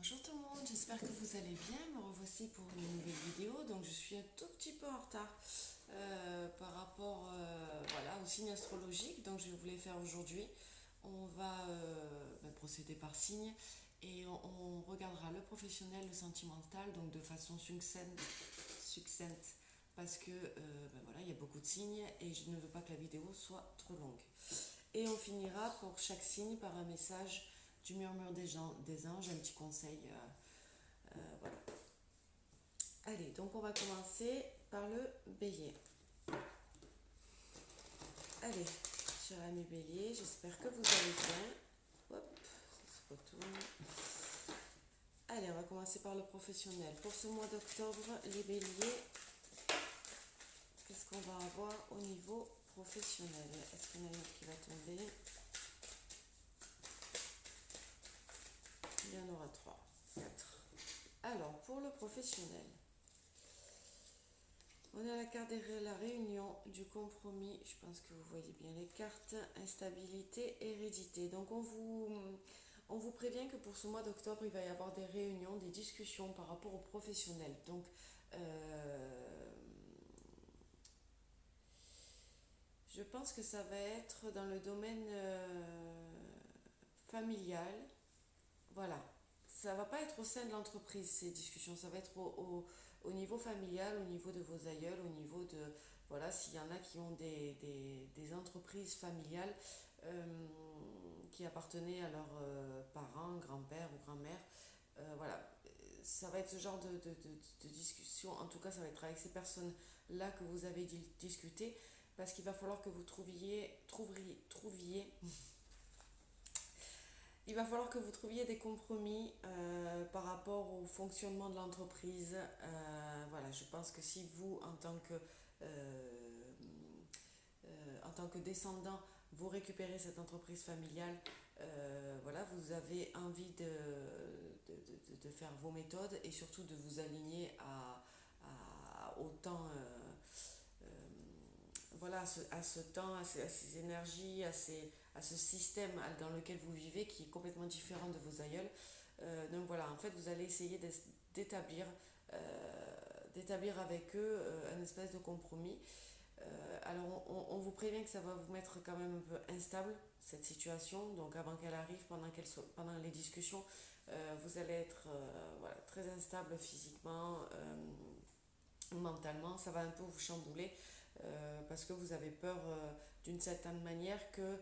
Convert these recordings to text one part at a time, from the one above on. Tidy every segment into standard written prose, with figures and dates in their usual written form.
Bonjour tout le monde, j'espère que vous allez bien. Me revoici pour une nouvelle vidéo. Donc je suis un tout petit peu en retard par rapport voilà, au signe astrologique. Donc je voulais faire aujourd'hui. On va procéder par signe et on regardera le professionnel, le sentimental, donc de façon succincte parce que voilà, il y a beaucoup de signes et je ne veux pas que la vidéo soit trop longue. Et on finira pour chaque signe par un message du murmure des anges, un petit conseil. Voilà. Allez, donc on va commencer par le bélier. Allez, cher ami bélier, j'espère que vous allez bien. Hop, ça se retourne. Allez, on va commencer par le professionnel. Pour ce mois d'octobre, les béliers, qu'est-ce qu'on va avoir au niveau professionnel? Est-ce qu'il y en a une autre qui va tomber? Il y en aura 3, 4. Alors, pour le professionnel, on a la carte de la réunion, du compromis. Je pense que vous voyez bien les cartes. Instabilité, hérédité. Donc on vous prévient que pour ce mois d'octobre, il va y avoir des réunions, des discussions par rapport aux professionnels. Donc je pense que ça va être dans le domaine familial. Voilà. Ça va pas être au sein de l'entreprise, ces discussions. Ça va être au niveau familial, au niveau de vos aïeuls, au niveau de... Voilà, s'il y en a qui ont des entreprises familiales qui appartenaient à leurs parents, grands-pères ou grand-mères. Voilà, ça va être ce genre de discussion. En tout cas, ça va être avec ces personnes-là que vous avez discuté parce qu'il va falloir que vous trouviez il va falloir que vous trouviez des compromis par rapport au fonctionnement de l'entreprise. Voilà, je pense que si vous, en tant que descendant, vous récupérez cette entreprise familiale, voilà, vous avez envie de faire vos méthodes et surtout de vous aligner au temps, voilà, à ce temps, à ces énergies, à ce système dans lequel vous vivez qui est complètement différent de vos aïeuls. Donc voilà, en fait, vous allez essayer d'établir d'établir avec eux un espèce de compromis. Alors on vous prévient que ça va vous mettre quand même un peu instable cette situation, donc avant qu'elle arrive, pendant les discussions, vous allez être voilà, très instable physiquement, mentalement, ça va un peu vous chambouler parce que vous avez peur d'une certaine manière que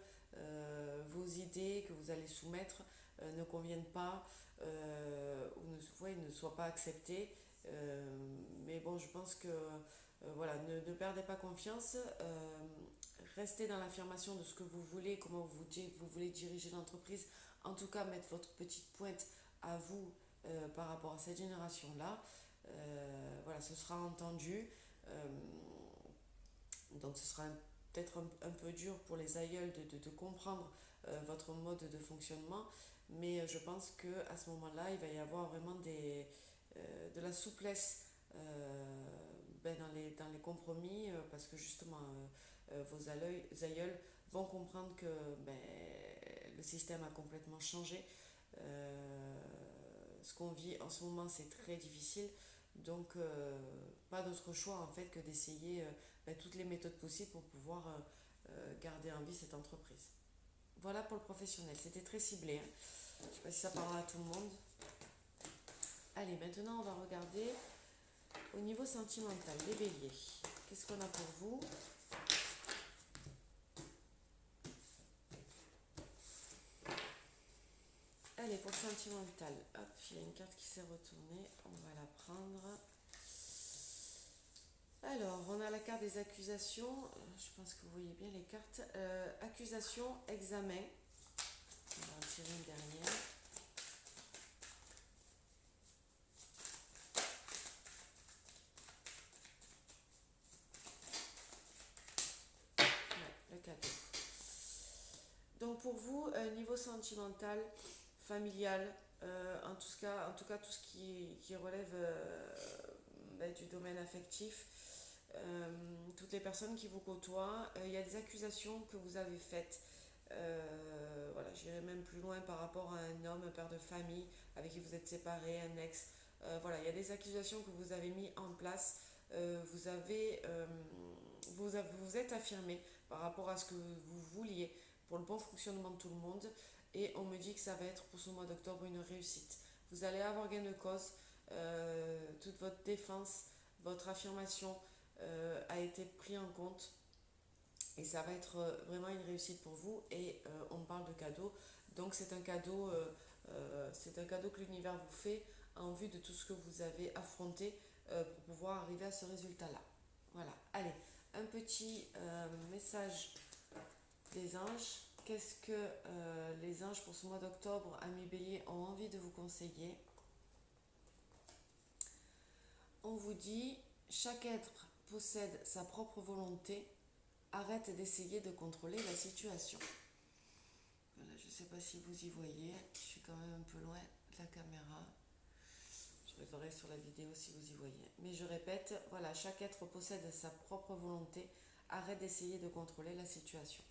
vos idées que vous allez soumettre ne conviennent pas ne soient pas acceptées. Mais bon, je pense que voilà, ne perdez pas confiance, restez dans l'affirmation de ce que vous voulez, comment vous voulez diriger l'entreprise, en tout cas mettre votre petite pointe à vous par rapport à cette génération-là. Voilà, ce sera entendu. Euh, donc ce sera peut-être un peu dur pour les aïeuls de comprendre votre mode de fonctionnement, mais je pense qu'à ce moment-là, il va y avoir vraiment de la souplesse dans les compromis, parce que justement, vos aïeuls vont comprendre que le système a complètement changé. Ce qu'on vit en ce moment, c'est très difficile. Donc, pas d'autre choix en fait que d'essayer toutes les méthodes possibles pour pouvoir garder en vie cette entreprise. Voilà pour le professionnel. C'était très ciblé, hein. Je ne sais pas si ça parlera à tout le monde. Allez, maintenant on va regarder au niveau sentimental, les béliers. Qu'est-ce qu'on a pour vous? Allez, pour sentimental, hop, il y a une carte qui s'est retournée. On va la prendre. Alors, on a la carte des accusations. Je pense que vous voyez bien les cartes. Accusation, examen. On va en tirer une dernière. Ouais, le cadeau. Donc pour vous, niveau sentimental, familial, en tout cas tout ce qui relève du domaine affectif, toutes les personnes qui vous côtoient, il y a des accusations que vous avez faites Voilà, j'irai même plus loin par rapport à un homme, un père de famille avec qui vous êtes séparés, un ex. Voilà, il y a des accusations que vous avez mis en place. Vous avez, vous êtes affirmé par rapport à ce que vous vouliez pour le bon fonctionnement de tout le monde. Et on me dit que ça va être pour ce mois d'octobre une réussite. Vous allez avoir gain de cause. Toute votre défense, votre affirmation a été pris en compte et ça va être vraiment une réussite pour vous. Et on parle de cadeau, donc c'est un cadeau que l'univers vous fait en vue de tout ce que vous avez affronté pour pouvoir arriver à ce résultat-là. Voilà, allez, un petit message des anges. Qu'est-ce que les anges pour ce mois d'octobre, amis béliers, ont envie de vous conseiller? On vous dit, chaque être possède sa propre volonté. Arrête d'essayer de contrôler la situation. Voilà, je ne sais pas si vous y voyez. Je suis quand même un peu loin de la caméra. Je regarderai sur la vidéo si vous y voyez. Mais je répète, voilà, chaque être possède sa propre volonté. Arrête d'essayer de contrôler la situation.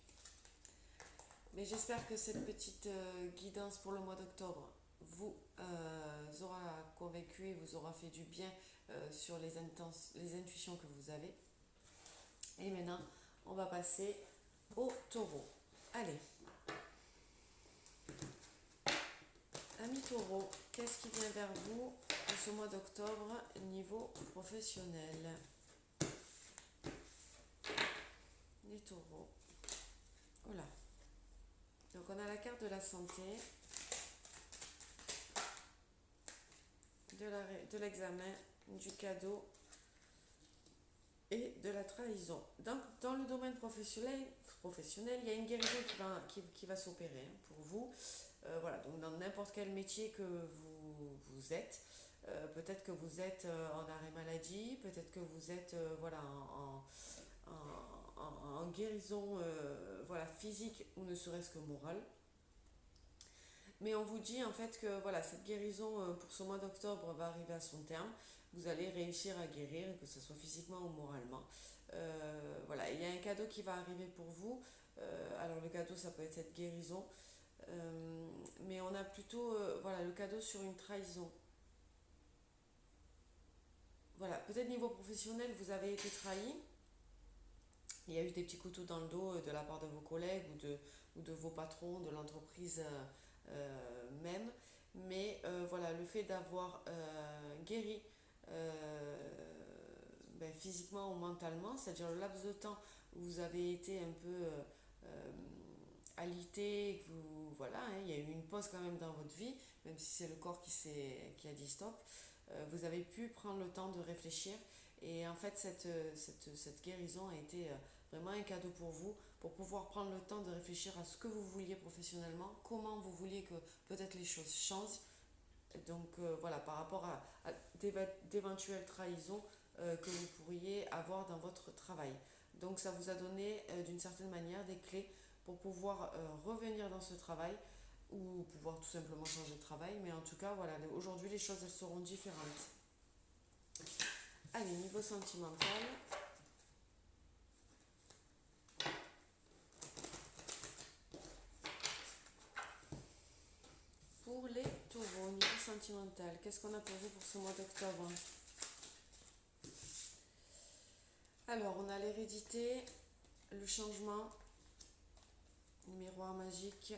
Mais j'espère que cette petite guidance pour le mois d'octobre vous aura convaincu et vous aura fait du bien sur les intuitions que vous avez. Et maintenant, on va passer au taureau. Allez. Amis taureau, qu'est-ce qui vient vers vous en ce mois d'octobre niveau professionnel? Les taureaux. Voilà. Donc on a la carte de la santé, de l'examen, du cadeau et de la trahison. Donc dans le domaine professionnel, il y a une guérison qui va s'opérer pour vous. Voilà, donc dans n'importe quel métier que vous êtes, peut-être que vous êtes en arrêt maladie, peut-être que vous êtes voilà, en guérison voilà, physique ou ne serait-ce que morale. Mais on vous dit en fait que voilà, cette guérison pour ce mois d'octobre va arriver à son terme. Vous allez réussir à guérir, que ce soit physiquement ou moralement. Voilà, il y a un cadeau qui va arriver pour vous. Alors le cadeau, ça peut être cette guérison. Mais on a plutôt voilà, le cadeau sur une trahison. Voilà, peut-être niveau professionnel, vous avez été trahi. Il y a eu des petits couteaux dans le dos de la part de vos collègues ou de vos patrons, de l'entreprise même. Mais voilà, le fait d'avoir guéri physiquement ou mentalement, c'est-à-dire le laps de temps où vous avez été un peu alité, que vous, voilà, hein, il y a eu une pause quand même dans votre vie, même si c'est le corps qui a dit stop, vous avez pu prendre le temps de réfléchir. Et en fait, cette guérison a été vraiment un cadeau pour vous, pour pouvoir prendre le temps de réfléchir à ce que vous vouliez professionnellement, comment vous vouliez que peut-être les choses changent. Donc voilà, par rapport à d'éventuelles trahisons que vous pourriez avoir dans votre travail. Donc ça vous a donné d'une certaine manière des clés pour pouvoir revenir dans ce travail ou pouvoir tout simplement changer de travail. Mais en tout cas, voilà, aujourd'hui les choses elles seront différentes. Allez, niveau sentimental. Pour les taureaux, niveau sentimental, qu'est-ce qu'on a pour vous pour ce mois d'octobre? Alors, on a l'hérédité, le changement, miroir magique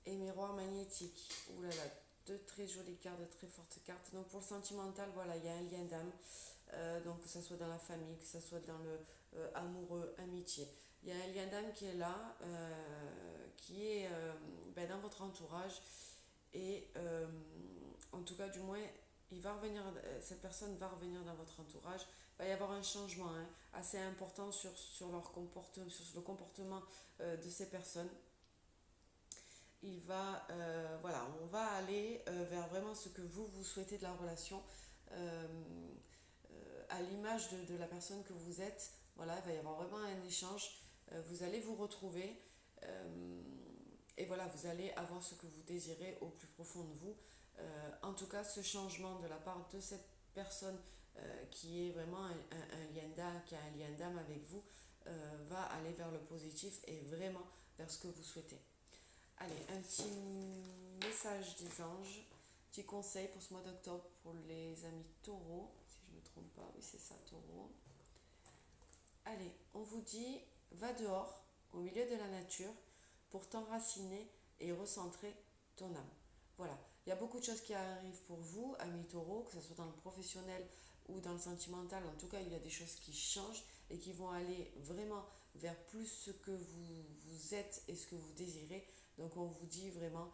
et miroir magnétique. Ouh là là, deux très jolies cartes, de très fortes cartes. Donc pour le sentimental, voilà, il y a un lien d'âme. Donc que ce soit dans la famille, que ce soit dans le amoureux, amitié. Il y a un lien d'âme qui est là, qui est dans votre entourage. Et en tout cas, du moins, il va revenir, cette personne va revenir dans votre entourage. Il va y avoir un changement assez important sur leur comportement, sur le comportement de ces personnes. Voilà, on va aller vers vraiment ce que vous souhaitez de la relation, à l'image de la personne que vous êtes. Voilà, il va y avoir vraiment un échange. Vous allez vous retrouver. Et voilà, vous allez avoir ce que vous désirez au plus profond de vous. En tout cas, ce changement de la part de cette personne qui est vraiment un lien d'âme, qui a un lien d'âme avec vous, va aller vers le positif et vraiment vers ce que vous souhaitez. Allez, un petit message des anges, petit conseil pour ce mois d'octobre pour les amis taureaux, si je ne me trompe pas, oui c'est ça, taureau. Allez, on vous dit, va dehors, au milieu de la nature, pour t'enraciner et recentrer ton âme. Voilà, il y a beaucoup de choses qui arrivent pour vous, amis taureaux, que ce soit dans le professionnel ou dans le sentimental. En tout cas, il y a des choses qui changent et qui vont aller vraiment vers plus ce que vous êtes et ce que vous désirez. Donc on vous dit vraiment,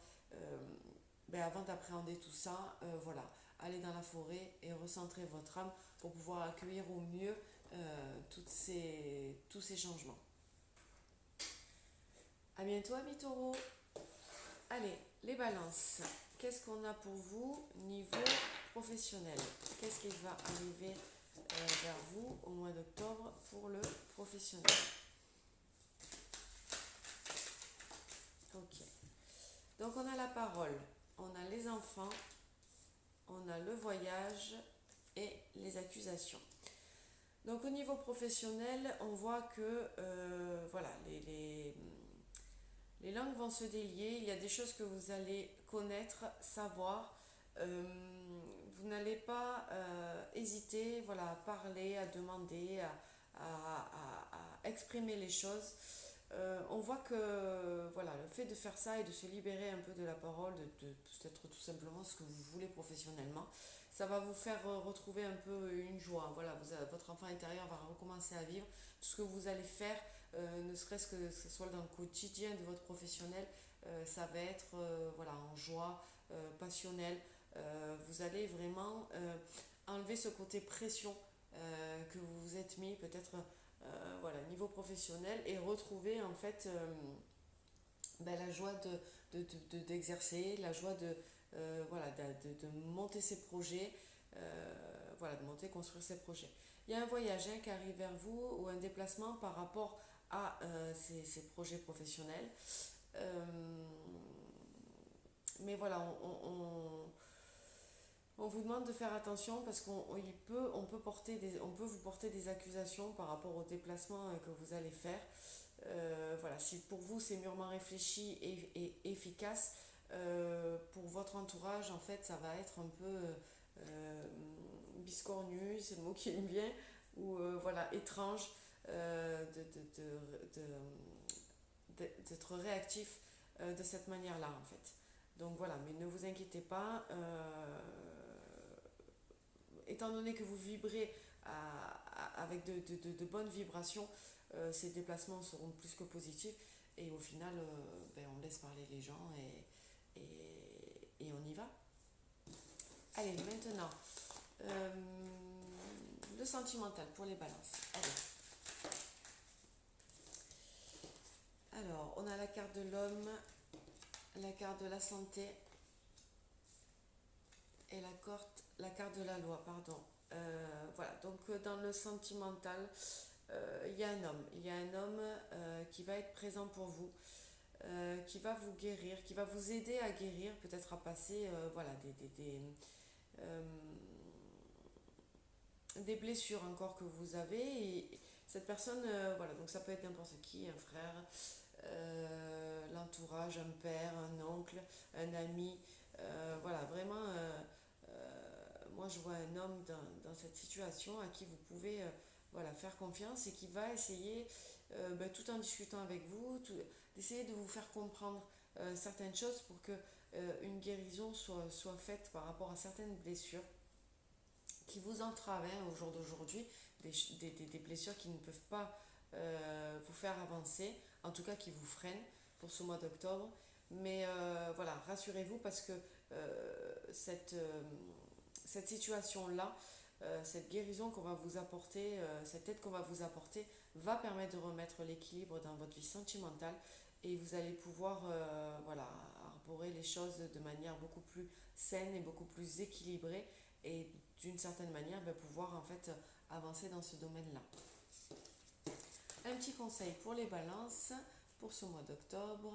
avant d'appréhender tout ça, voilà, allez dans la forêt et recentrez votre âme pour pouvoir accueillir au mieux tous ces changements. À bientôt, amis taureaux. Allez, les balances. Qu'est-ce qu'on a pour vous niveau professionnel? Qu'est-ce qui va arriver vers vous au mois d'octobre pour le professionnel? Ok. Donc on a la parole, on a les enfants, on a le voyage et les accusations. Donc au niveau professionnel, on voit que voilà, les langues vont se délier, il y a des choses que vous allez connaître, savoir. Vous n'allez pas hésiter, voilà, à parler, à demander, à exprimer les choses. On voit que voilà, le fait de faire ça et de se libérer un peu de la parole, de peut-être tout simplement ce que vous voulez professionnellement, ça va vous faire retrouver un peu une joie. Voilà, votre enfant intérieur va recommencer à vivre. Tout ce que vous allez faire, ne serait-ce que ce soit dans le quotidien de votre professionnel, ça va être voilà, en joie, passionnel. Vous allez vraiment enlever ce côté pression que vous vous êtes mis peut-être voilà, niveau professionnel et retrouver en fait la joie d'exercer, la joie voilà, de monter ses projets, voilà, de monter, construire ses projets. Il y a un voyage qui arrive vers vous ou un déplacement par rapport à ces projets professionnels. Mais voilà, on vous demande de faire attention parce on peut vous porter des accusations par rapport au déplacement que vous allez faire. Voilà, si pour vous c'est mûrement réfléchi et efficace, pour votre entourage, en fait, ça va être un peu biscornu, c'est le mot qui me vient, ou voilà, étrange d'être réactif de cette manière-là, en fait. Donc voilà, mais ne vous inquiétez pas, étant donné que vous vibrez avec de bonnes vibrations, ces déplacements seront plus que positifs et au final, on laisse parler les gens et on y va. Allez, maintenant, le sentimental pour les balances. Allez. Alors, on a la carte de l'homme, la carte de la santé et la carte de la loi, pardon. Voilà, donc dans le sentimental, il y a un homme qui va être présent pour vous, qui va vous guérir, qui va vous aider à guérir, peut-être à passer voilà, des blessures encore que vous avez. Et cette personne, voilà, donc ça peut être n'importe qui, un frère, l'entourage, un père, un oncle, un ami, voilà, vraiment, moi je vois un homme dans cette situation à qui vous pouvez voilà, faire confiance et qui va essayer, tout en discutant avec vous, d'essayer de vous faire comprendre certaines choses pour que une guérison soit faite par rapport à certaines blessures qui vous entravent au jour d'aujourd'hui, des blessures qui ne peuvent pas vous faire avancer, en tout cas qui vous freinent pour ce mois d'octobre. Mais voilà, rassurez-vous parce que cette situation-là, cette guérison qu'on va vous apporter, cette aide qu'on va vous apporter, va permettre de remettre l'équilibre dans votre vie sentimentale et vous allez pouvoir voilà, arborer les choses de manière beaucoup plus saine et beaucoup plus équilibrée et d'une certaine manière pouvoir en fait avancer dans ce domaine-là. Un petit conseil pour les balances pour ce mois d'octobre.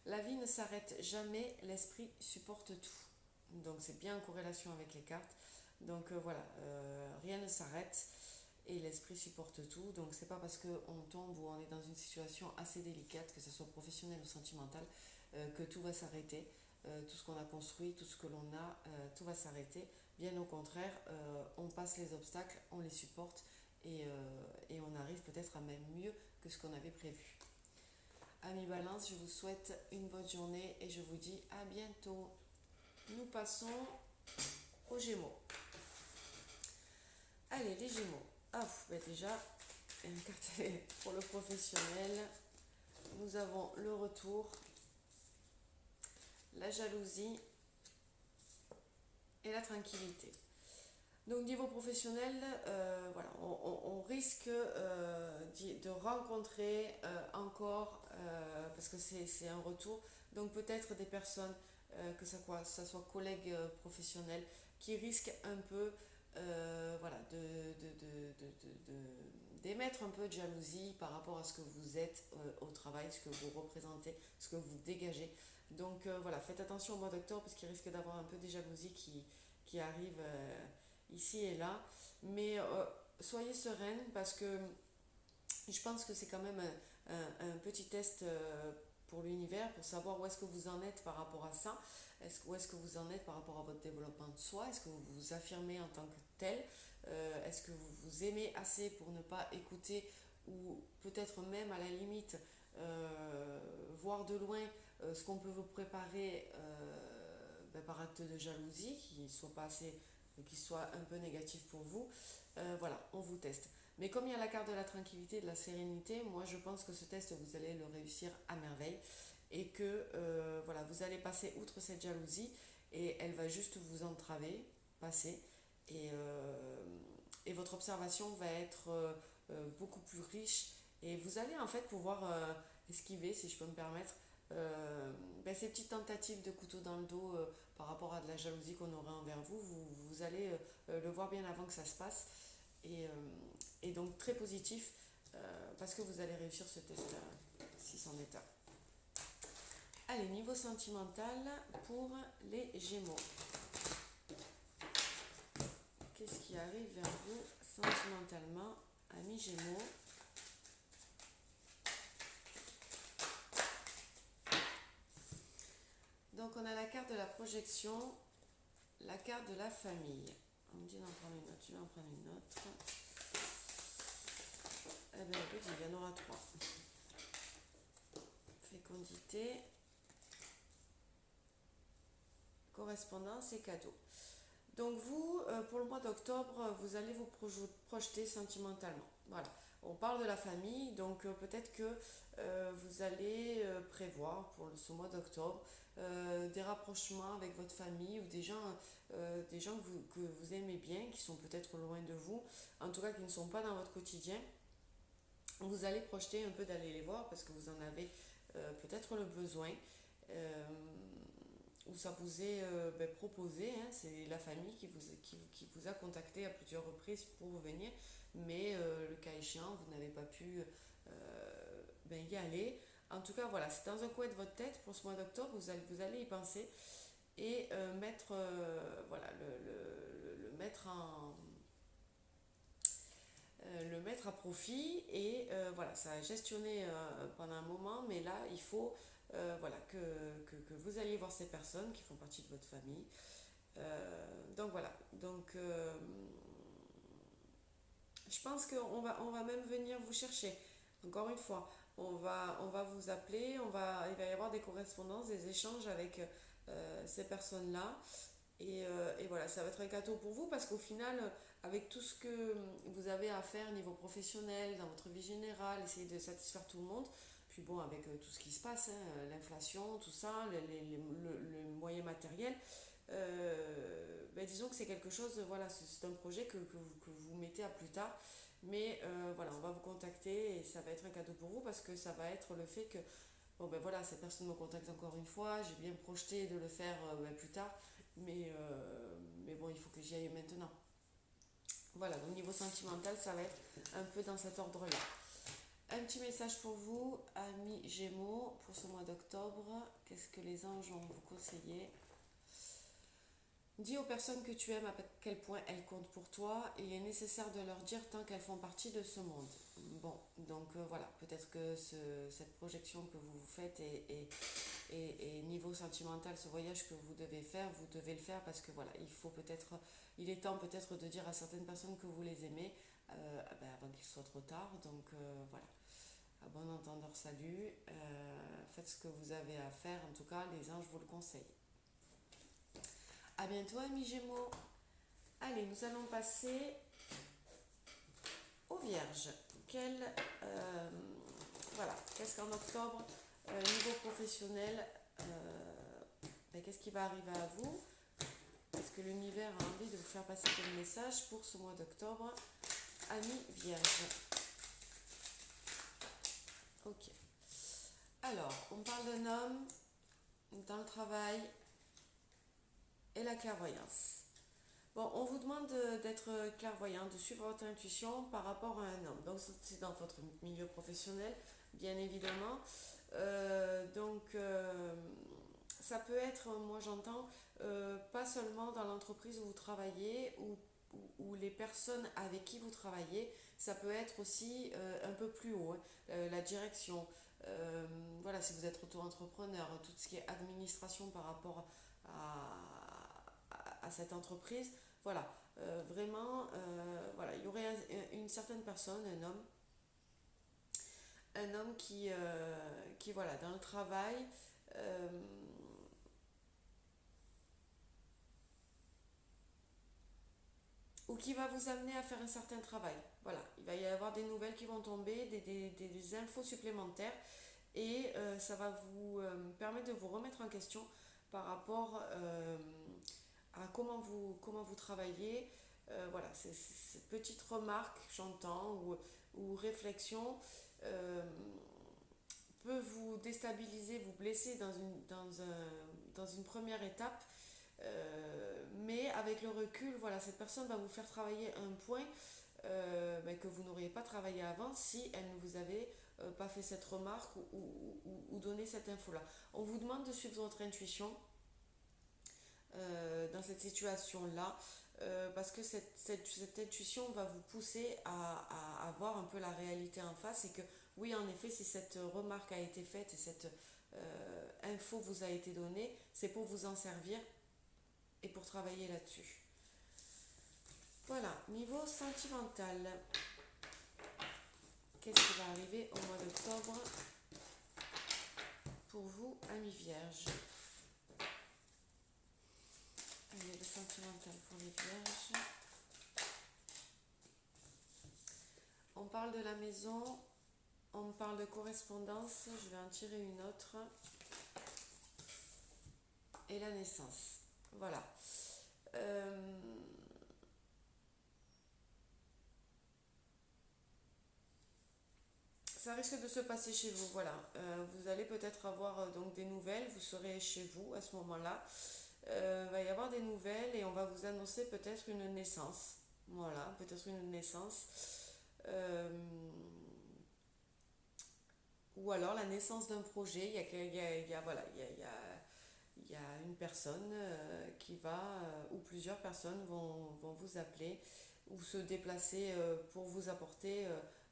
La vie ne s'arrête jamais, l'esprit supporte tout. Donc c'est bien en corrélation avec les cartes. Donc voilà, rien ne s'arrête. et l'esprit supporte tout. Donc c'est pas parce qu'on tombe ou on est dans une situation assez délicate, que ce soit professionnelle ou sentimentale, que tout va s'arrêter. Tout ce qu'on a construit, tout ce que l'on a, tout va s'arrêter. Bien au contraire, on passe les obstacles, on les supporte et on arrive peut-être à même mieux que ce qu'on avait prévu. Amis Balance, je vous souhaite une bonne journée et je vous dis à bientôt. Nous passons aux Gémeaux. Allez, les Gémeaux. Ah, déjà, une carte pour le professionnel. Nous avons le retour, la jalousie et la tranquillité. Donc niveau professionnel, voilà, on risque de rencontrer encore, parce que c'est un retour, donc peut-être des personnes, que ça soit collègues professionnels, qui risquent un peu voilà, d'émettre un peu de jalousie par rapport à ce que vous êtes au travail, ce que vous représentez, ce que vous dégagez. Donc voilà, faites attention au mois d'octobre parce qu'il risque d'avoir un peu des jalousies qui arrivent ici et là. Mais soyez sereine parce que je pense que c'est quand même un petit test pour l'univers pour savoir où est-ce que vous en êtes par rapport à ça. Où est-ce que vous en êtes par rapport à votre développement de soi? Est-ce que vous vous affirmez en tant que tel? Est-ce que vous vous aimez assez pour ne pas écouter ou peut-être même à la limite voir de loin ce qu'on peut vous préparer par acte de jalousie qui soit un peu négatif pour vous. Voilà, on vous teste. Mais comme il y a la carte de la tranquillité et de la sérénité, moi je pense que ce test, vous allez le réussir à merveille et que voilà, vous allez passer outre cette jalousie et elle va juste vous entraver, passer et votre observation va être beaucoup plus riche et vous allez en fait pouvoir esquiver, si je peux me permettre, ces petites tentatives de couteau dans le dos par rapport à de la jalousie qu'on aurait envers vous. Vous allez le voir bien avant que ça se passe et donc très positif parce que vous allez réussir ce test si c'en est un. Allez, niveau sentimental pour les Gémeaux. Qu'est-ce qui arrive vers vous sentimentalement, amis Gémeaux? Donc on a la carte de la projection, la carte de la famille. On me dit d'en prendre une autre, je vais en prendre une autre. Eh bien écoute, il y en aura 3. Fécondité, correspondance et cadeau. Donc vous, pour le mois d'octobre, vous allez vous projeter sentimentalement. Voilà. On parle de la famille, donc peut-être que vous allez prévoir pour ce mois d'octobre des rapprochements avec votre famille ou des gens que vous aimez bien, qui sont peut-être loin de vous, en tout cas qui ne sont pas dans votre quotidien. Vous allez projeter un peu d'aller les voir parce que vous en avez peut-être le besoin. Où ça vous est proposé, hein, c'est la famille qui vous a contacté à plusieurs reprises pour venir, mais le cas échéant, vous n'avez pas pu y aller. En tout cas, voilà, c'est dans un coin de votre tête pour ce mois d'octobre, vous allez y penser et mettre, voilà, le mettre à profit et voilà, ça a gestionné pendant un moment, mais là, il faut voilà, que vous alliez voir ces personnes qui font partie de votre famille. Donc voilà, donc je pense qu'on va même venir vous chercher. Encore une fois, on va vous appeler, il va y avoir des correspondances, des échanges avec ces personnes-là. Et voilà, ça va être un cadeau pour vous parce qu'au final, avec tout ce que vous avez à faire niveau professionnel, dans votre vie générale, essayer de satisfaire tout le monde, puis bon, avec tout ce qui se passe, hein, l'inflation, tout ça, le moyen matériel, disons que c'est quelque chose, voilà, c'est un projet que vous mettez à plus tard. Mais voilà, on va vous contacter et ça va être un cadeau pour vous parce que ça va être le fait que, bon ben voilà, cette personne me contacte encore une fois, j'ai bien projeté de le faire plus tard, mais bon, il faut que j'y aille maintenant. Voilà, donc niveau sentimental, ça va être un peu dans cet ordre-là. Un petit message pour vous, amis Gémeaux, pour ce mois d'octobre. Qu'est-ce que les anges vont vous conseiller? Dis aux personnes que tu aimes à quel point elles comptent pour toi. Il est nécessaire de leur dire tant qu'elles font partie de ce monde. Bon, donc voilà, peut-être que cette projection que vous faites et niveau sentimental, ce voyage que vous devez faire, vous devez le faire parce que voilà, il est temps peut-être de dire à certaines personnes que vous les aimez avant qu'il soit trop tard. Donc voilà, à bon entendeur, salut. Faites ce que vous avez à faire. En tout cas, les anges vous le conseillent. À bientôt, amis Gémeaux. Allez, nous allons passer aux Vierges. Euh, voilà, qu'est-ce qu'en octobre, niveau professionnel, qu'est-ce qui va arriver à vous? Est-ce que l'univers a envie de vous faire passer quel message pour ce mois d'octobre, amis Vierges? Ok. Alors, on parle d'un homme dans le travail et la clairvoyance. Bon, on vous demande d'être clairvoyant, de suivre votre intuition par rapport à un homme. Donc, c'est dans votre milieu professionnel, bien évidemment. Ça peut être, moi j'entends, pas seulement dans l'entreprise où vous travaillez ou les personnes avec qui vous travaillez, ça peut être aussi un peu plus haut, hein, la direction. Voilà, si vous êtes auto-entrepreneur, tout ce qui est administration par rapport à cette entreprise, voilà, vraiment, voilà, il y aurait une certaine personne, un homme qui voilà, dans le travail, euh, ou qui va vous amener à faire un certain travail. Voilà, il va y avoir des nouvelles qui vont tomber, des infos supplémentaires, et ça va vous permettre de vous remettre en question par rapport à comment vous travaillez. Voilà, cette petite remarque, j'entends, ou réflexion euh, peut vous déstabiliser, vous blesser dans une première étape. Mais avec le recul, voilà, cette personne va vous faire travailler un point que vous n'auriez pas travaillé avant si elle ne vous avait pas fait cette remarque ou donné cette info-là. On vous demande de suivre votre intuition dans cette situation-là parce que cette intuition va vous pousser à voir un peu la réalité en face et que oui, en effet, si cette remarque a été faite et cette info vous a été donnée, c'est pour vous en servir et pour travailler là-dessus. Voilà, niveau sentimental, qu'est-ce qui va arriver au mois d'octobre pour vous, amis vierges? Allez, le sentimental pour les vierges. On parle de la maison, on parle de correspondance, je vais en tirer une autre. Et la naissance. Voilà. Ça risque de se passer chez vous, voilà. Vous allez peut-être avoir donc des nouvelles, vous serez chez vous à ce moment-là. Il va y avoir des nouvelles et on va vous annoncer peut-être une naissance. Voilà, peut-être une naissance. Euh, ou alors la naissance d'un projet. Voilà, il y a une personne qui va, ou plusieurs personnes vont vous appeler ou se déplacer pour vous apporter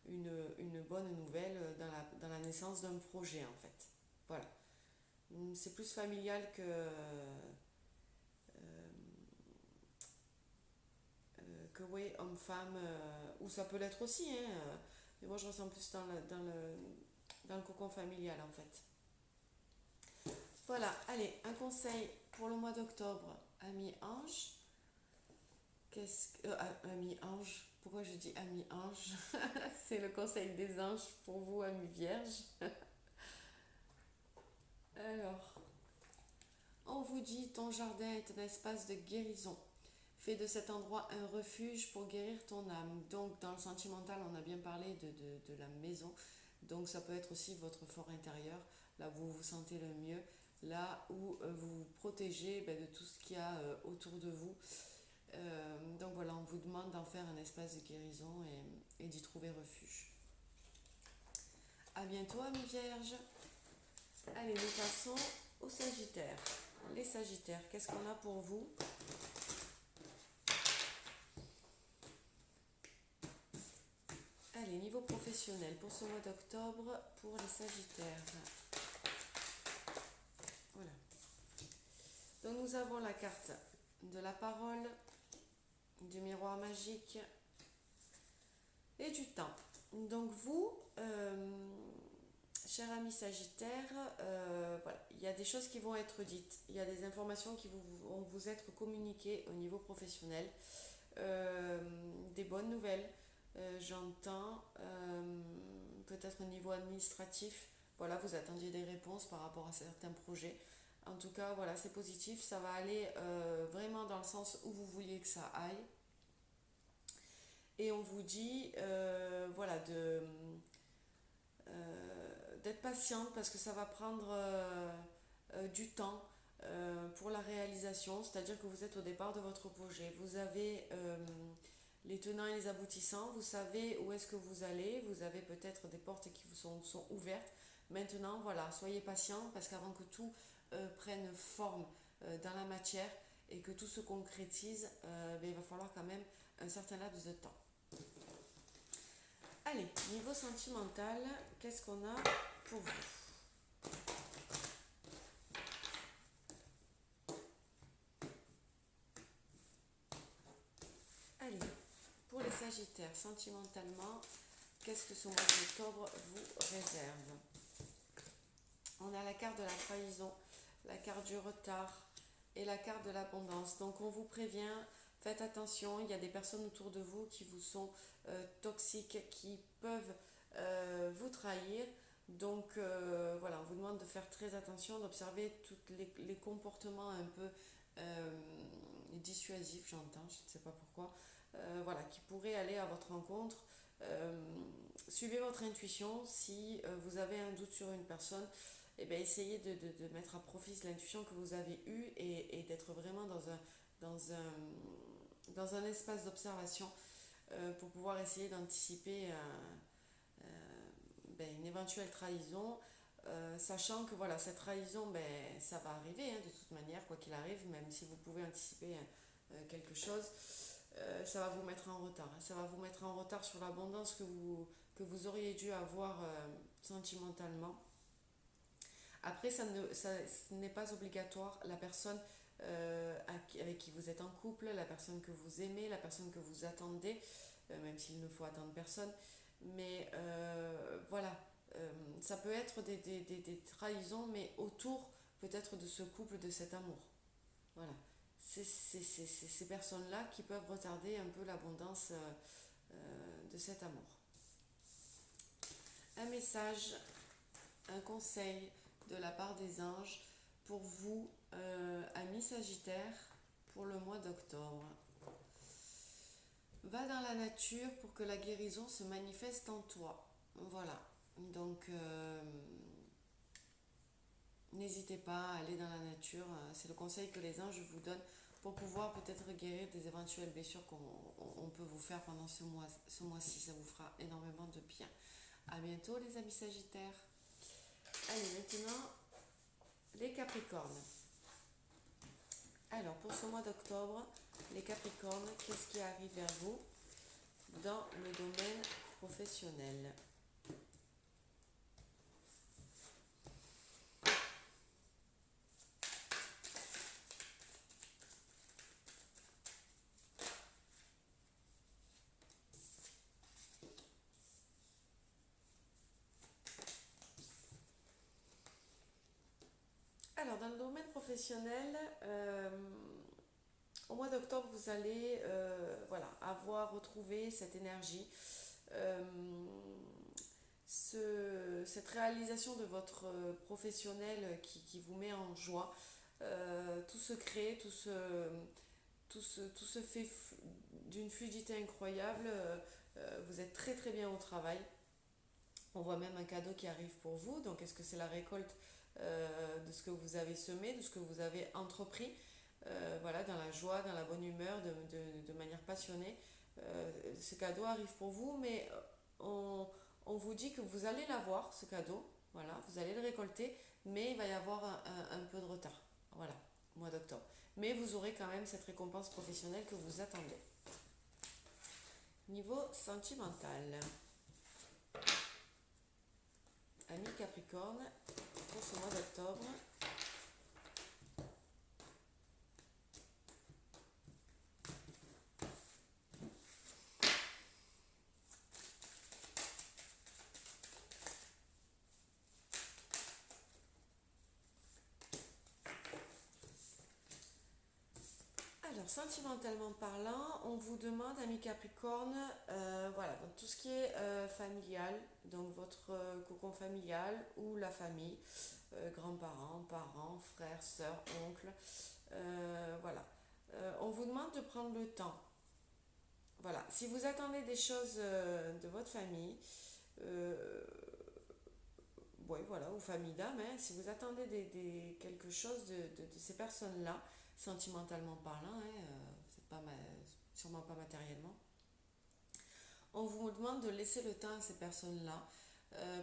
une bonne nouvelle dans la naissance d'un projet en fait. Voilà. C'est plus familial que oui, homme-femme, ou ça peut l'être aussi, hein, mais moi je ressens plus dans le cocon familial en fait. Voilà, allez, un conseil pour le mois d'octobre, ami ange. Ami ange, pourquoi je dis ami ange? C'est le conseil des anges pour vous, ami vierge. Alors, on vous dit ton jardin est un espace de guérison. Fais de cet endroit un refuge pour guérir ton âme. Donc, dans le sentimental, on a bien parlé de la maison. Donc, ça peut être aussi votre fort intérieur, là où vous vous sentez le mieux, là où vous vous protégez de tout ce qu'il y a autour de vous. Donc voilà, on vous demande d'en faire un espace de guérison et d'y trouver refuge. À bientôt, amis vierges. Allez, nous passons aux Sagittaires. Les Sagittaires, qu'est-ce qu'on a pour vous niveau professionnel pour ce mois d'octobre pour les Sagittaires. Voilà. Donc nous avons la carte de la parole, du miroir magique et du temps. Donc vous, cher ami Sagittaire, voilà, il y a des choses qui vont être dites, il y a des informations qui vont vous être communiquées au niveau professionnel, des bonnes nouvelles, j'entends, peut-être au niveau administratif, voilà, vous attendiez des réponses par rapport à certains projets. En tout cas, voilà, c'est positif, ça va aller vraiment dans le sens où vous vouliez que ça aille. Et on vous dit, voilà, d'être patiente parce que ça va prendre du temps pour la réalisation, c'est-à-dire que vous êtes au départ de votre projet. Vous avez les tenants et les aboutissants, vous savez où est-ce que vous allez, vous avez peut-être des portes qui vous sont ouvertes. Maintenant, voilà, soyez patient parce qu'avant que tout prenne forme dans la matière et que tout se concrétise, il va falloir quand même un certain laps de temps. Allez, niveau sentimental, qu'est-ce qu'on a pour vous? Allez, pour les Sagittaires, sentimentalement, qu'est-ce que ce mois d'octobre vous réserve? On a la carte de la trahison, la carte du retard et la carte de l'abondance. Donc on vous prévient, faites attention, il y a des personnes autour de vous qui vous sont toxiques, qui peuvent vous trahir. Donc voilà, on vous demande de faire très attention, d'observer tous les comportements un peu dissuasifs, j'entends, je ne sais pas pourquoi, voilà, qui pourraient aller à votre rencontre. Suivez votre intuition. Si vous avez un doute sur une personne, eh bien, essayez de mettre à profit l'intuition que vous avez eue et d'être vraiment dans un espace d'observation pour pouvoir essayer d'anticiper une éventuelle trahison, sachant que voilà, cette trahison, ça va arriver de toute manière, quoi qu'il arrive, même si vous pouvez anticiper quelque chose, ça va vous mettre en retard. Ça va vous mettre en retard sur l'abondance que vous auriez dû avoir sentimentalement. Après, ce n'est pas obligatoire. La personne avec qui vous êtes en couple, la personne que vous aimez, la personne que vous attendez, même s'il ne faut attendre personne. Mais voilà, ça peut être des trahisons, mais autour peut-être de ce couple, de cet amour. Voilà. C'est ces personnes-là qui peuvent retarder un peu l'abondance de cet amour. Un message, un conseil de la part des anges pour vous, amis Sagittaire, pour le mois d'octobre. Va dans la nature pour que la guérison se manifeste en toi. Voilà. Donc, n'hésitez pas à aller dans la nature. C'est le conseil que les anges vous donnent pour pouvoir peut-être guérir des éventuelles blessures qu'on peut vous faire pendant ce mois-ci. Ça vous fera énormément de bien. À bientôt les amis Sagittaires. Allez, maintenant, les Capricornes. Alors, pour ce mois d'octobre, les Capricornes, qu'est-ce qui arrive vers vous dans le domaine professionnel? Alors, dans le domaine professionnel, au mois d'octobre, vous allez avoir retrouvé cette énergie, cette réalisation de votre professionnel qui vous met en joie. Tout se crée, tout se fait d'une fluidité incroyable. Vous êtes très très bien au travail. On voit même un cadeau qui arrive pour vous. Donc, est-ce que c'est la récolte de ce que vous avez semé, de ce que vous avez entrepris, voilà, dans la joie, dans la bonne humeur, de manière passionnée. Ce cadeau arrive pour vous, mais on vous dit que vous allez l'avoir, ce cadeau, voilà, vous allez le récolter, mais il va y avoir un peu de retard, voilà, au mois d'octobre. Mais vous aurez quand même cette récompense professionnelle que vous attendez. Niveau sentimental. Amis Capricorne, pour ce mois d'octobre. Alors, sentimentalement parlant, on vous demande, amis Capricorne, voilà, donc tout ce qui est familial, donc votre cocon familial ou la famille, grands-parents, parents, frères, sœurs, oncles, voilà. On vous demande de prendre le temps. Voilà, si vous attendez des choses de votre famille, euh, ouais, voilà, ou famille d'âme, hein, si vous attendez quelque chose de ces personnes-là, sentimentalement parlant, hein, c'est pas sûrement pas matériellement, on vous demande de laisser le temps à ces personnes-là,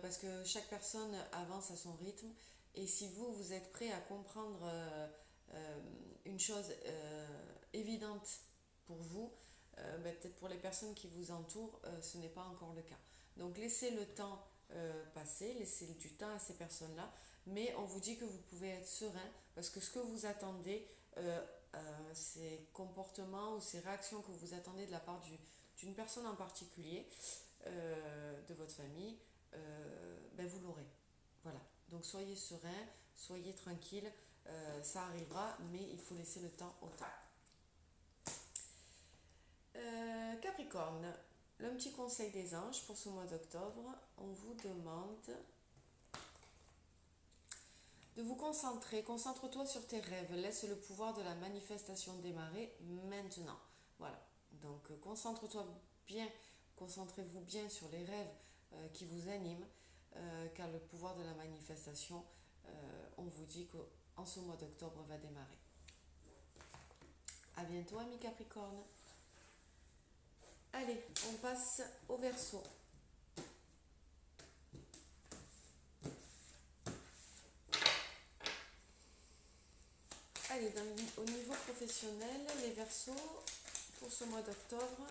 parce que chaque personne avance à son rythme, et si vous êtes prêt à comprendre une chose évidente pour vous, ben, peut-être pour les personnes qui vous entourent, ce n'est pas encore le cas. Donc laissez le temps passer, laissez du temps à ces personnes-là, mais on vous dit que vous pouvez être serein parce que ce que vous attendez, ces comportements ou ces réactions que vous attendez de la part d'une personne en particulier de votre famille, ben vous l'aurez. Voilà. Donc soyez serein, soyez tranquille, ça arrivera, mais il faut laisser le temps au temps. Capricorne, le petit conseil des anges pour ce mois d'octobre, on vous demande de vous concentrer. Concentre-toi sur tes rêves, laisse le pouvoir de la manifestation démarrer maintenant. Voilà, donc bien, concentrez-vous bien sur les rêves qui vous animent, car le pouvoir de la manifestation, on vous dit qu'en ce mois d'octobre va démarrer. A bientôt, amis Capricorne. Allez, on passe au Verseau. Allez, au niveau professionnel, les Verseaux, pour ce mois d'octobre,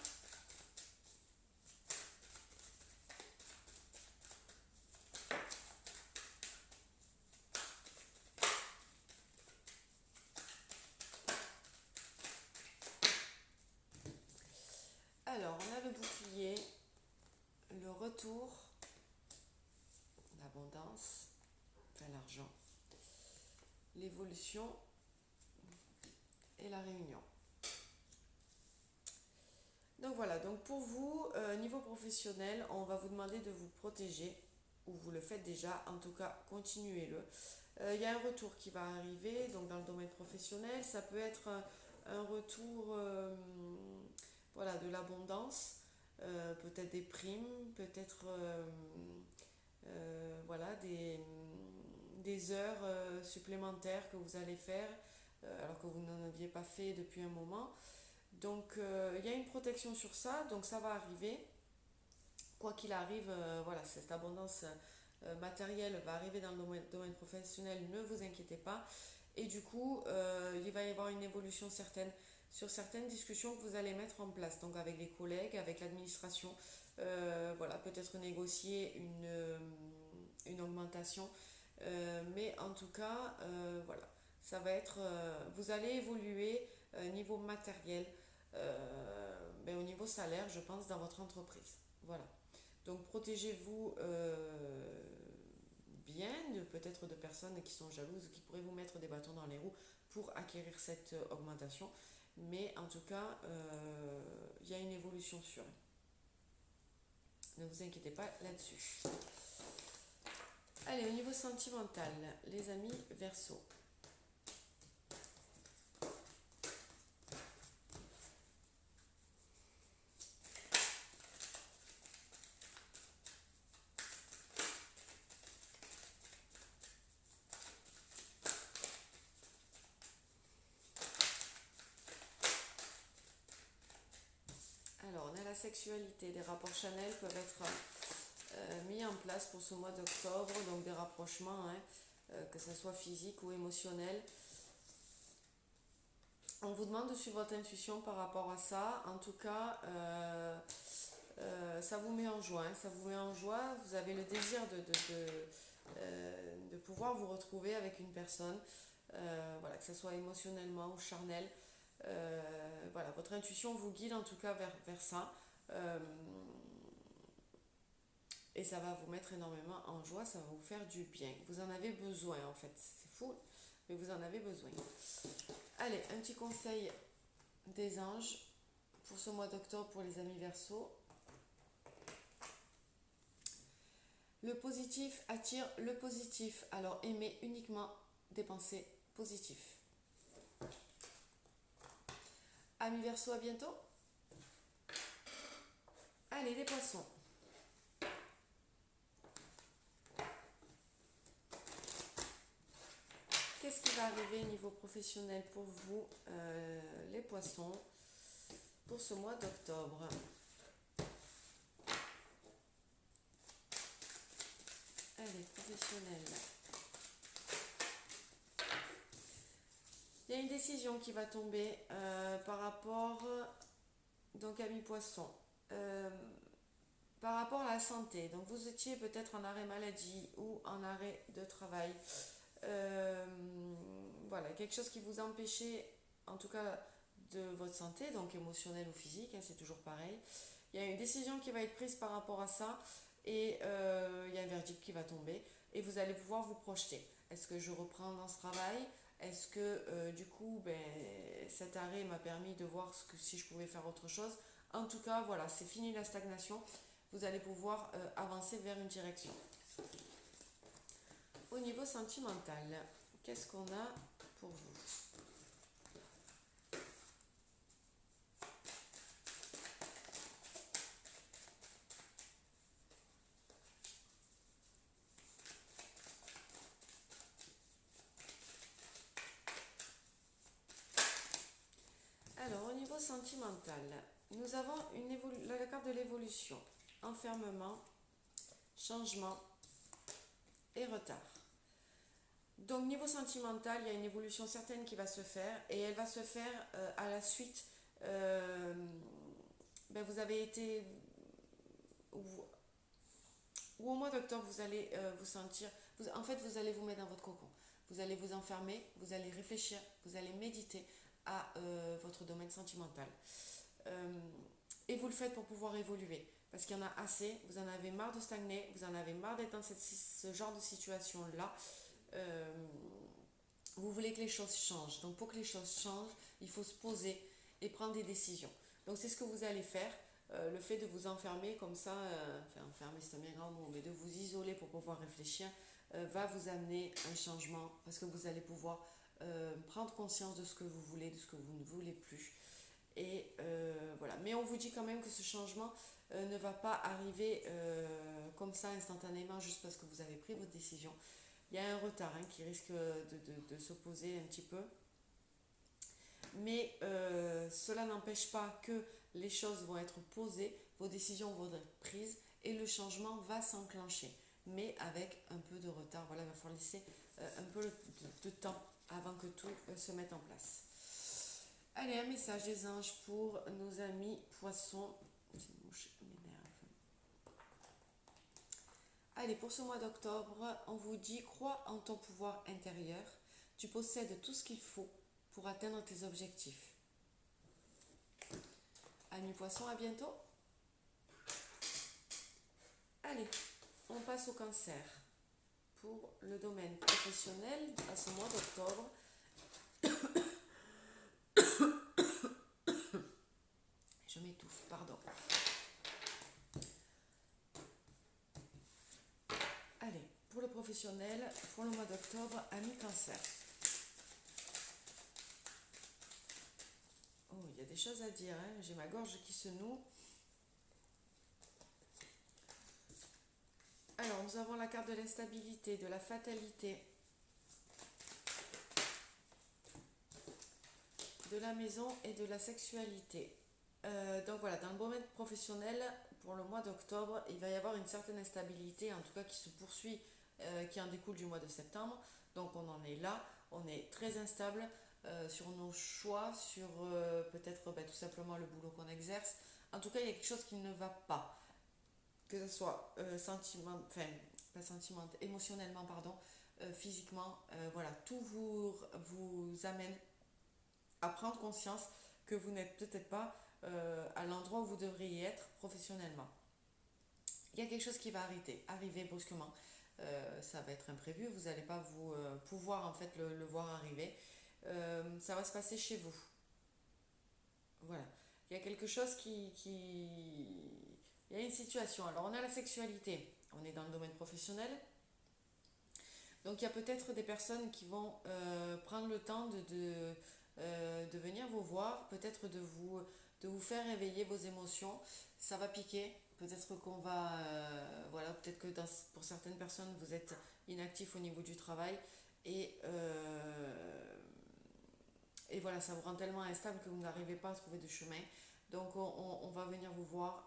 alors on a le bouclier, le retour, l'abondance, enfin l'argent, l'évolution et la réunion. Donc voilà, donc pour vous, niveau professionnel, on va vous demander de vous protéger, ou vous le faites déjà, en tout cas continuez-le. Il y a un retour qui va arriver, donc dans le domaine professionnel, ça peut être un retour voilà, de l'abondance, peut-être des primes, peut-être voilà, des heures supplémentaires que vous allez faire alors que vous n'en aviez pas fait depuis un moment. Donc il y a une protection sur ça, donc ça va arriver. Quoi qu'il arrive, voilà, cette abondance matérielle va arriver dans le domaine professionnel, ne vous inquiétez pas. Et du coup, il va y avoir une évolution certaine sur certaines discussions que vous allez mettre en place, donc avec les collègues, avec l'administration, voilà, peut-être négocier une augmentation. Mais en tout cas, voilà, ça va être, vous allez évoluer niveau matériel, mais au niveau salaire, je pense, dans votre entreprise. Voilà. Donc protégez-vous bien peut-être de personnes qui sont jalouses, qui pourraient vous mettre des bâtons dans les roues pour acquérir cette augmentation. Mais en tout cas, il y a une évolution sûre. Ne vous inquiétez pas là-dessus. Allez, au niveau sentimental, les amis Verseau. Alors, on a la sexualité. Des rapports Chanel peuvent être mis en place pour ce mois d'octobre, donc des rapprochements, hein, que ce soit physique ou émotionnel. On vous demande de suivre votre intuition par rapport à ça. En tout cas, Ça vous met en joie, hein, ça vous met en joie, vous avez le désir de pouvoir vous retrouver avec une personne, voilà, que ce soit émotionnellement ou charnel. Voilà, votre intuition vous guide en tout cas vers ça. Euh, et ça va vous mettre énormément en joie, ça va vous faire du bien. Vous en avez besoin en fait, c'est fou, mais vous en avez besoin. Allez, un petit conseil des anges pour ce mois d'octobre pour les amis Verseaux. Le positif attire le positif, alors aimez uniquement des pensées positives. Amis Verseaux, à bientôt. Allez les poissons. Qu'est-ce qui va arriver au niveau professionnel pour vous, les poissons, pour ce mois d'octobre? Allez, professionnel. Il y a une décision qui va tomber par rapport, donc amis poissons, par rapport à la santé. Donc vous étiez peut-être en arrêt maladie ou en arrêt de travail. Voilà, quelque chose qui vous empêchait, en tout cas de votre santé, donc émotionnelle ou physique, hein, c'est toujours pareil. Il y a une décision qui va être prise par rapport à ça et il y a un verdict qui va tomber et vous allez pouvoir vous projeter. Est-ce que je reprends dans ce travail? Est-ce que du coup, cet arrêt m'a permis de voir si je pouvais faire autre chose? En tout cas, voilà, c'est fini la stagnation. Vous allez pouvoir avancer vers une direction. Au niveau sentimental, qu'est-ce qu'on a pour vous? Alors, au niveau sentimental, nous avons la carte de l'évolution, enfermement, changement et retard. Donc, niveau sentimental, il y a une évolution certaine qui va se faire et elle va se faire à la suite. Vous avez été, ou au mois d'octobre, vous allez vous sentir, en fait, vous allez vous mettre dans votre cocon. Vous allez vous enfermer, vous allez réfléchir, vous allez méditer à votre domaine sentimental. Et vous le faites pour pouvoir évoluer. Parce qu'il y en a assez, vous en avez marre de stagner, vous en avez marre d'être dans ce genre de situation-là. Vous voulez que les choses changent. Donc pour que les choses changent, il faut se poser et prendre des décisions. Donc c'est ce que vous allez faire. Le fait de vous enfermer comme ça, enfermer c'est un bien grand mot, mais de vous isoler pour pouvoir réfléchir, va vous amener un changement parce que vous allez pouvoir prendre conscience de ce que vous voulez, de ce que vous ne voulez plus. Et voilà. Mais on vous dit quand même que ce changement ne va pas arriver comme ça instantanément juste parce que vous avez pris votre décision. Il y a un retard qui risque de s'opposer un petit peu. Mais cela n'empêche pas que les choses vont être posées, vos décisions vont être prises et le changement va s'enclencher. Mais avec un peu de retard. Voilà, il va falloir laisser un peu de temps avant que tout se mette en place. Allez, un message des anges pour nos amis poissons. Cette mouche m'énerve. Allez, pour ce mois d'octobre, on vous dit, crois en ton pouvoir intérieur. Tu possèdes tout ce qu'il faut pour atteindre tes objectifs. Amis poissons, à bientôt. Allez, on passe au cancer. Pour le domaine professionnel, à ce mois d'octobre, je m'étouffe, pardon. Allez, pour le professionnel, pour le mois d'octobre, amis cancer. Oh, il y a des choses à dire, hein. J'ai ma gorge qui se noue. Alors, nous avons la carte de l'instabilité, de la fatalité, de la maison et de la sexualité. Donc voilà, dans le domaine professionnel, pour le mois d'octobre, il va y avoir une certaine instabilité, en tout cas qui se poursuit, qui en découle du mois de septembre. Donc on en est là, on est très instable sur nos choix, sur peut-être tout simplement le boulot qu'on exerce. En tout cas, il y a quelque chose qui ne va pas. Que ce soit pas émotionnellement, pardon, physiquement, voilà, tout vous amène à prendre conscience que vous n'êtes peut-être pas à l'endroit où vous devriez être professionnellement. Il y a quelque chose qui va arriver brusquement. Ça va être imprévu, vous n'allez pas vous pouvoir en fait le voir arriver. Ça va se passer chez vous. Voilà. Il y a quelque chose Il y a une situation. Alors on a la sexualité, on est dans le domaine professionnel. Donc il y a peut-être des personnes qui vont prendre le temps de venir vous voir, peut-être de vous faire éveiller vos émotions. Ça va piquer. Peut-être qu'on va, voilà, peut-être que pour certaines personnes, vous êtes inactif au niveau du travail et, et voilà, ça vous rend tellement instable que vous n'arrivez pas à trouver de chemin. Donc on va venir vous voir.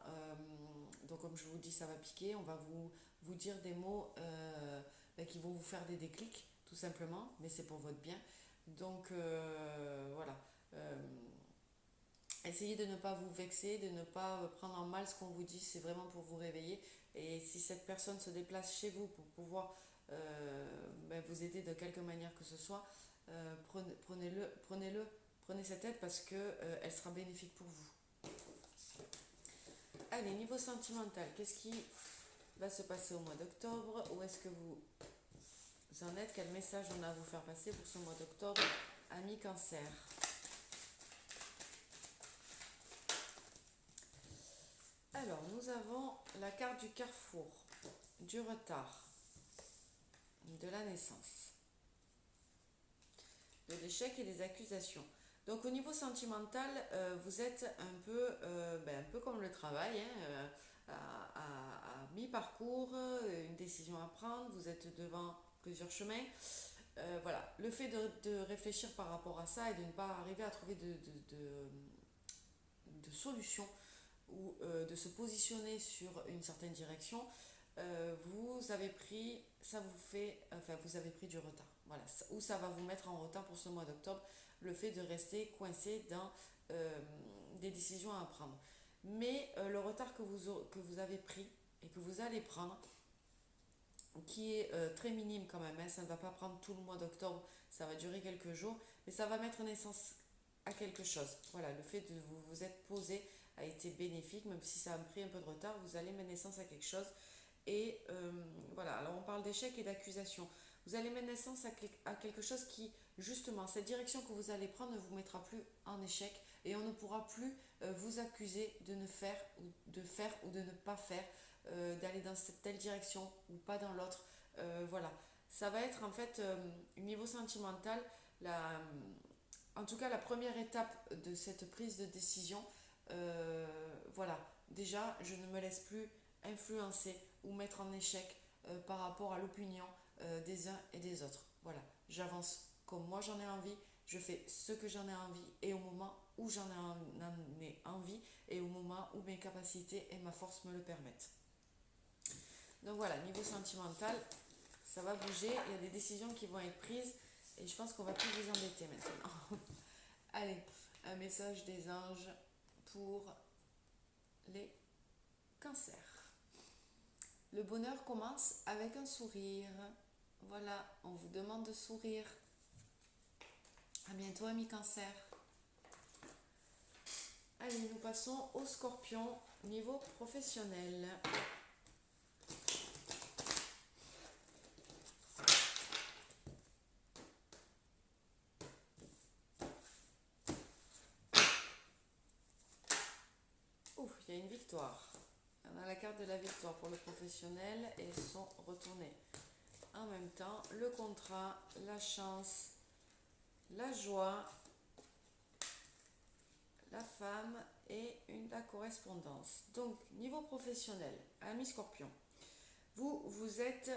Donc comme je vous dis, ça va piquer. On va vous dire des mots qui vont vous faire des déclics, tout simplement. Mais c'est pour votre bien. Donc voilà. Essayez de ne pas vous vexer, de ne pas prendre en mal ce qu'on vous dit. C'est vraiment pour vous réveiller. Et si cette personne se déplace chez vous pour pouvoir vous aider de quelque manière que ce soit, prenez cette aide parce que elle sera bénéfique pour vous. Allez, niveau sentimental, qu'est-ce qui va se passer au mois d'octobre? Où est-ce que vous en êtes? Quel message on a à vous faire passer pour ce mois d'octobre, amis Cancer? Alors, nous avons la carte du carrefour, du retard, de la naissance, de l'échec et des accusations. Donc au niveau sentimental, vous êtes un peu comme le travail, hein, à mi-parcours, une décision à prendre, vous êtes devant plusieurs chemins. Voilà, le fait de réfléchir par rapport à ça et de ne pas arriver à trouver de solution ou de se positionner sur une certaine direction, vous avez pris, vous avez pris du retard. Voilà, ou ça va vous mettre en retard pour ce mois d'octobre, le fait de rester coincé dans des décisions à prendre. Mais le retard que vous avez pris et que vous allez prendre, qui est très minime quand même, hein, ça ne va pas prendre tout le mois d'octobre, ça va durer quelques jours, mais ça va mettre naissance à quelque chose. Voilà, le fait de vous être posé a été bénéfique, même si ça a pris un peu de retard, vous allez mettre naissance à quelque chose. Et voilà, alors on parle d'échec et d'accusation. Vous allez mettre naissance à quelque chose qui, justement, cette direction que vous allez prendre ne vous mettra plus en échec et on ne pourra plus vous accuser de ne faire ou de ne pas faire, d'aller dans cette telle direction ou pas dans l'autre. Voilà, ça va être en fait, au niveau sentimental, en tout cas la première étape de cette prise de décision. Voilà, déjà, je ne me laisse plus influencer ou mettre en échec par rapport à l'opinion des uns et des autres. Voilà, j'avance comme moi j'en ai envie, je fais ce que j'en ai envie et au moment où j'en ai envie et au moment où mes capacités et ma force me le permettent. Donc voilà, niveau sentimental, ça va bouger, il y a des décisions qui vont être prises et je pense qu'on va plus vous embêter maintenant. Allez, un message des anges pour les cancers. Le bonheur commence avec un sourire. Voilà, on vous demande de sourire. À bientôt, amis cancer. Allez, nous passons au scorpion, niveau professionnel. Ouf, il y a une victoire. On a la carte de la victoire pour le professionnel et ils sont retournés en même temps. Le contrat, la chance, la joie, la femme et la correspondance. Donc, niveau professionnel, ami Scorpion, vous êtes,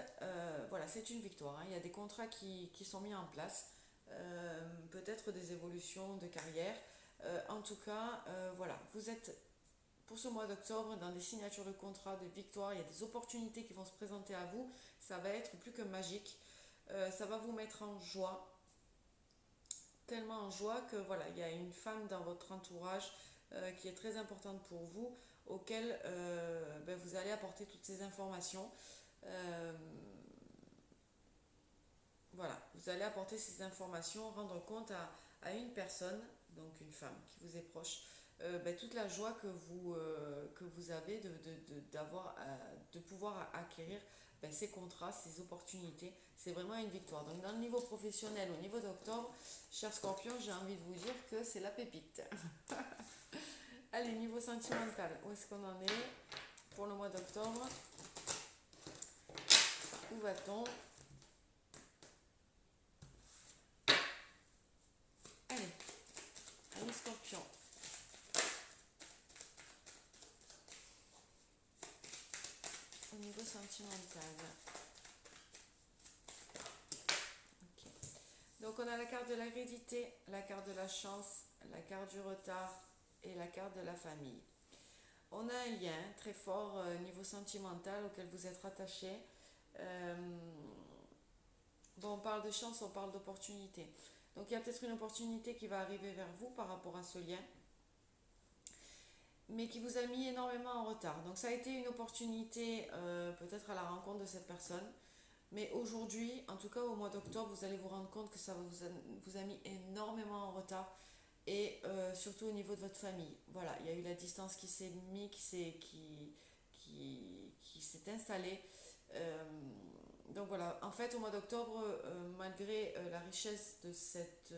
voilà, c'est une victoire. Hein. Il y a des contrats qui sont mis en place, peut-être des évolutions de carrière. En tout cas, voilà, vous êtes pour ce mois d'octobre dans des signatures de contrats, de victoires. Il y a des opportunités qui vont se présenter à vous. Ça va être plus que magique. Ça va vous mettre en joie, tellement en joie que voilà, il y a une femme dans votre entourage qui est très importante pour vous, auquel vous allez apporter toutes ces informations. Euh, voilà, vous allez apporter ces informations, rendre compte à une personne, donc une femme qui vous est proche, toute la joie que vous avez d'avoir, de pouvoir acquérir ces contrats, ces opportunités. C'est vraiment une victoire. Donc dans le niveau professionnel, au niveau d'octobre, cher Scorpion, j'ai envie de vous dire que c'est la pépite. Allez, niveau sentimental, où est-ce qu'on en est pour le mois d'octobre? Où va-t-on? Allez, allez Scorpion. Au niveau sentimental. Ok. Donc on a la carte de l'hérédité, la carte de la chance, la carte du retard et la carte de la famille. On a un lien très fort niveau sentimental auquel vous êtes rattaché. Euh, on parle de chance, on parle d'opportunité. Donc il y a peut-être une opportunité qui va arriver vers vous par rapport à ce lien, mais qui vous a mis énormément en retard. Donc ça a été une opportunité peut-être à la rencontre de cette personne. Mais aujourd'hui, en tout cas au mois d'octobre, vous allez vous rendre compte que ça vous a mis énormément en retard. Et surtout au niveau de votre famille. Voilà, il y a eu la distance qui s'est mise, qui s'est installée. Euh, donc voilà, en fait au mois d'octobre, malgré la richesse de cette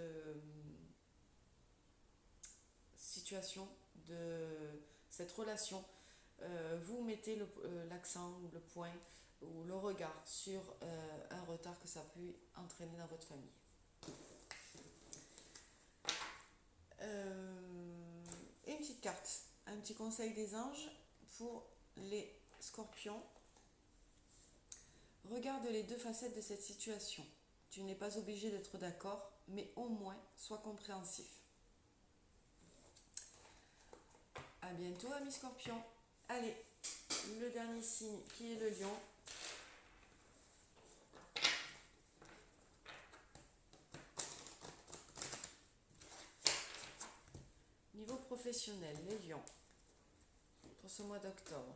situation, de cette relation, vous mettez l'accent ou le point ou le regard sur un retard que ça a pu entraîner dans votre famille. Et une petite carte, un petit conseil des anges pour les scorpions. Regarde les deux facettes de cette situation. Tu n'es pas obligé d'être d'accord, mais au moins sois compréhensif. À bientôt, amis scorpions. Allez, le dernier signe qui est le lion. Niveau professionnel, les lions, pour ce mois d'octobre.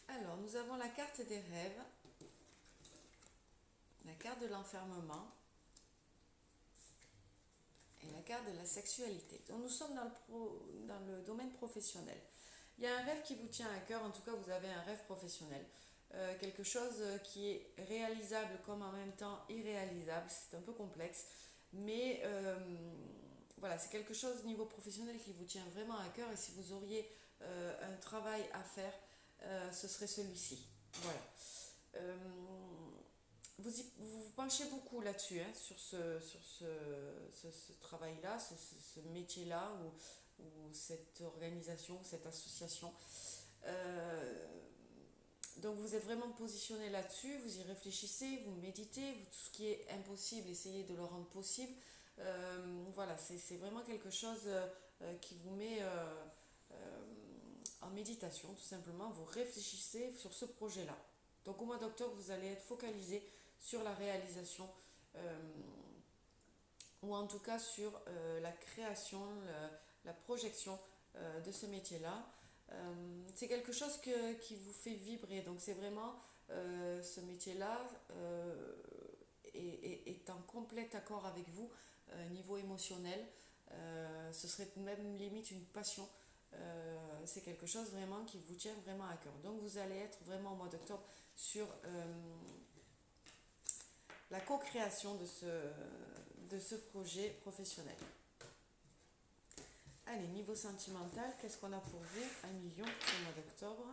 Alors, nous avons la carte des rêves, la carte de l'enfermement et la carte de la sexualité. Donc, nous sommes dans le domaine professionnel. Il y a un rêve qui vous tient à cœur, en tout cas vous avez un rêve professionnel. Quelque chose qui est réalisable comme en même temps irréalisable, c'est un peu complexe, mais voilà, c'est quelque chose au niveau professionnel qui vous tient vraiment à cœur et si vous auriez un travail à faire, ce serait celui-ci. Voilà. Vous vous penchez beaucoup là-dessus, hein, sur ce travail-là, ce métier-là, ou cette organisation, cette association. Euh, donc vous êtes vraiment positionné là-dessus, vous y réfléchissez, vous méditez, tout ce qui est impossible, essayez de le rendre possible. Voilà, c'est vraiment quelque chose qui vous met en méditation, tout simplement. Vous réfléchissez sur ce projet-là. Donc au mois d'octobre, vous allez être focalisé sur la réalisation ou en tout cas sur la création, la projection de ce métier-là. C'est quelque chose qui vous fait vibrer, donc c'est vraiment ce métier-là est en complet accord avec vous niveau émotionnel. Ce serait même limite une passion. C'est quelque chose vraiment qui vous tient vraiment à cœur. Donc vous allez être vraiment au mois d'octobre sur la co-création de ce projet professionnel. Allez, niveau sentimental, qu'est-ce qu'on a pour vous? 1 million pour le mois d'octobre.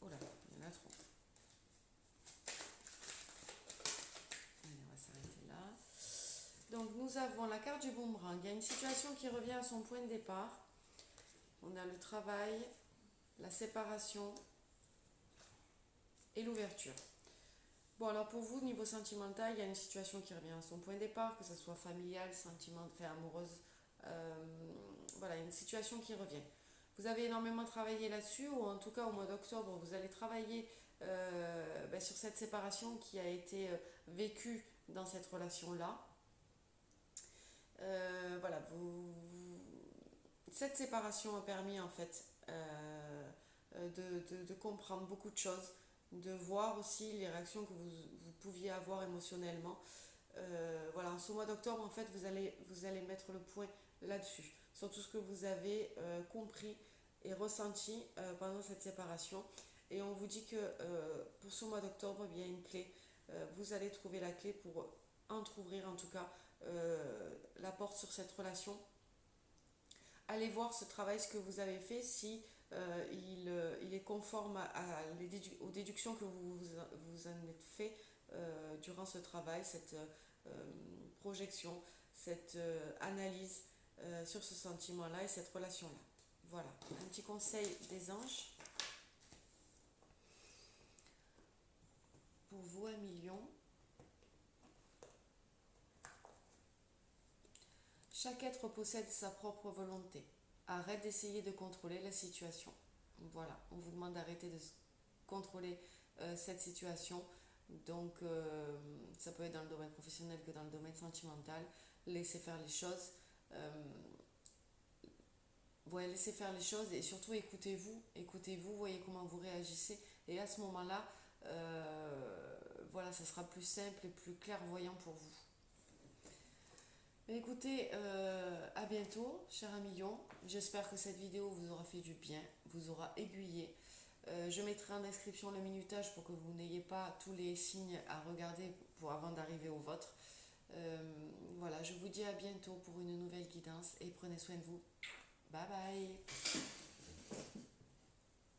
Oh là, il y en a trop. Allez, on va s'arrêter là. Donc nous avons la carte du boomerang. Il y a une situation qui revient à son point de départ. On a le travail, la séparation et l'ouverture. Bon, alors pour vous, niveau sentimental, il y a une situation qui revient à son point de départ, que ce soit familial, sentimental, enfin, amoureuse. Voilà, une situation qui revient. Vous avez énormément travaillé là-dessus, ou en tout cas au mois d'octobre, vous allez travailler sur cette séparation qui a été vécue dans cette relation-là. Voilà, cette séparation a permis en fait de comprendre beaucoup de choses, de voir aussi les réactions que vous pouviez avoir émotionnellement. Voilà, en ce mois d'octobre, en fait, vous allez mettre le point là-dessus, sur tout ce que vous avez compris et ressenti pendant cette séparation. Et on vous dit que pour ce mois d'octobre, il y a une clé. Vous allez trouver la clé pour entrouvrir en tout cas la porte sur cette relation. Allez voir ce travail, ce que vous avez fait, si il est conforme aux déductions que vous en êtes fait durant ce travail, cette projection, cette analyse sur ce sentiment-là et cette relation-là. Voilà, un petit conseil des anges. Pour vous, 1 million. Chaque être possède sa propre volonté. Arrête d'essayer de contrôler la situation. Voilà, on vous demande d'arrêter de contrôler cette situation. Donc, ça peut être dans le domaine professionnel que dans le domaine sentimental. Laissez faire les choses. Ouais, laissez faire les choses et surtout écoutez-vous, voyez comment vous réagissez. Et à ce moment-là, voilà, ça sera plus simple et plus clairvoyant pour vous. Mais écoutez, à bientôt, cher 1 million. J'espère que cette vidéo vous aura fait du bien, vous aura aiguillé. Je mettrai en description le minutage pour que vous n'ayez pas tous les signes à regarder avant d'arriver au vôtre. Voilà, je vous dis à bientôt pour une nouvelle guidance et prenez soin de vous. Bye bye.